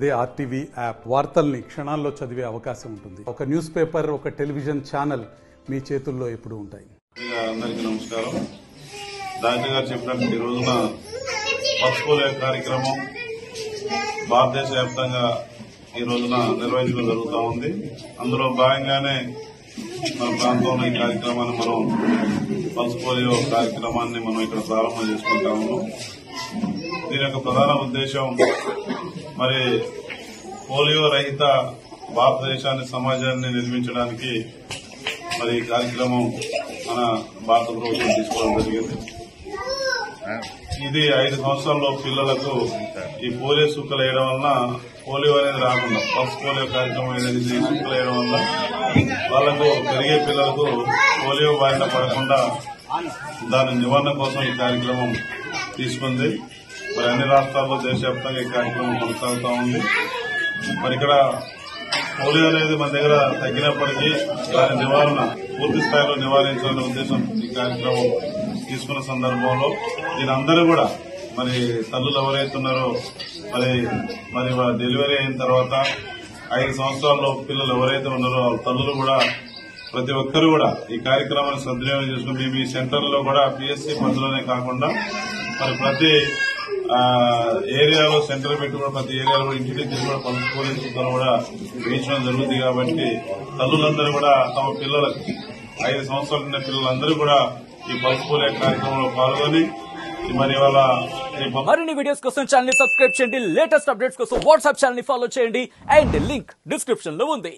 They RTV app వార్తల్ని క్షణాల్లో చదివే అవకాశం ఉంటుంది. ఒక న్యూస్ పేపర్, ఒక టెలివిజన్ ఛానల్ మీ చేతుల్లో ఎప్పుడూ ఉంటాయి. అందరికీ నమస్కారం. డాక్టర్ గారు చెప్పినట్టు ఈ రోజున పల్స్ పోలియో కార్యక్రమం భారతదేశ వ్యాప్తంగా ఈ రోజున నిర్వహించడం జరుగుతూ ఉంది. అందులో భాగంగానే మన ప్రాంతంలో ఈ కార్యక్రమాన్ని మనం పల్స్ పోలియో కార్యక్రమాన్ని మనం ఇక్కడ ప్రారంభం చేసుకుంటా ఉన్నాం. దీని యొక్క ప్రధాన ఉద్దేశం మరి పోలియో రహిత భారతదేశాన్ని, సమాజాన్ని నిర్మించడానికి మరి ఈ కార్యక్రమం మన భారత ప్రభుత్వం తీసుకోవడం జరిగింది. ఇది 5 సంవత్సరాల్లో పిల్లలకు ఈ పోలియో చుక్కలు వేయడం వలన పోలియో అనేది రాకుండా పల్స్ పోలియో కార్యక్రమం అనేది చుక్కలు వేయడం వల్ల వాళ్లకు పెరిగే పిల్లలకు పోలియో బారిన పడకుండా దాని నివారణ కోసం ఈ కార్యక్రమం తీసుకుంది. మరి అన్ని రాష్ట్రాల్లో దేశవ్యాప్తంగా ఈ కార్యక్రమం కొనసాగుతూ ఉంది. మరి ఇక్కడ పోలియో అనేది మన దగ్గర తగ్గినప్పటికీ దాని నివారణ పూర్తి స్థాయిలో నివారించాలనే ఉద్దేశం ఈ కార్యక్రమం తీసుకున్న సందర్భంలో దీని అందరూ కూడా మరి తల్లులు ఎవరైతే ఉన్నారో మరి డెలివరీ అయిన తర్వాత 5 సంవత్సరాల్లో పిల్లలు ఎవరైతే ఉన్నారో వాళ్ళ తల్లులు కూడా ప్రతి ఒక్కరు కూడా ఈ కార్యక్రమాన్ని సద్వినియోగం చేసుకుని మేము ఈ సెంటర్లో కూడా పిఎస్సీ పరిధిలోనే కాకుండా మరి ప్రతి ఏరియాలో సెంటర్ పెట్టి కూడా ప్రతి ఏరియాలో ఇంటికి కూడా పల్స్ పోలియో చుక్కలు కూడా వేయించడం జరుగుతుంది. కాబట్టి తల్లులందరూ కూడా తమ పిల్లలకు 5 సంవత్సరాలు ఉన్న పిల్లలందరూ కూడా ఈ పల్స్ పోలియో కార్యక్రమంలో పాల్గొని మరి వాళ్ళ మరిన్ని వీడియోస్ కోసం ఛానల్ ని సబ్స్క్రైబ్ చేయండి. లేటెస్ట్ అప్డేట్స్ కోసం వాట్సాప్ ఛానల్ ని ఫాలో చేయండి. అండ్ లింక్ డిస్క్రిప్షన్ లో ఉంది.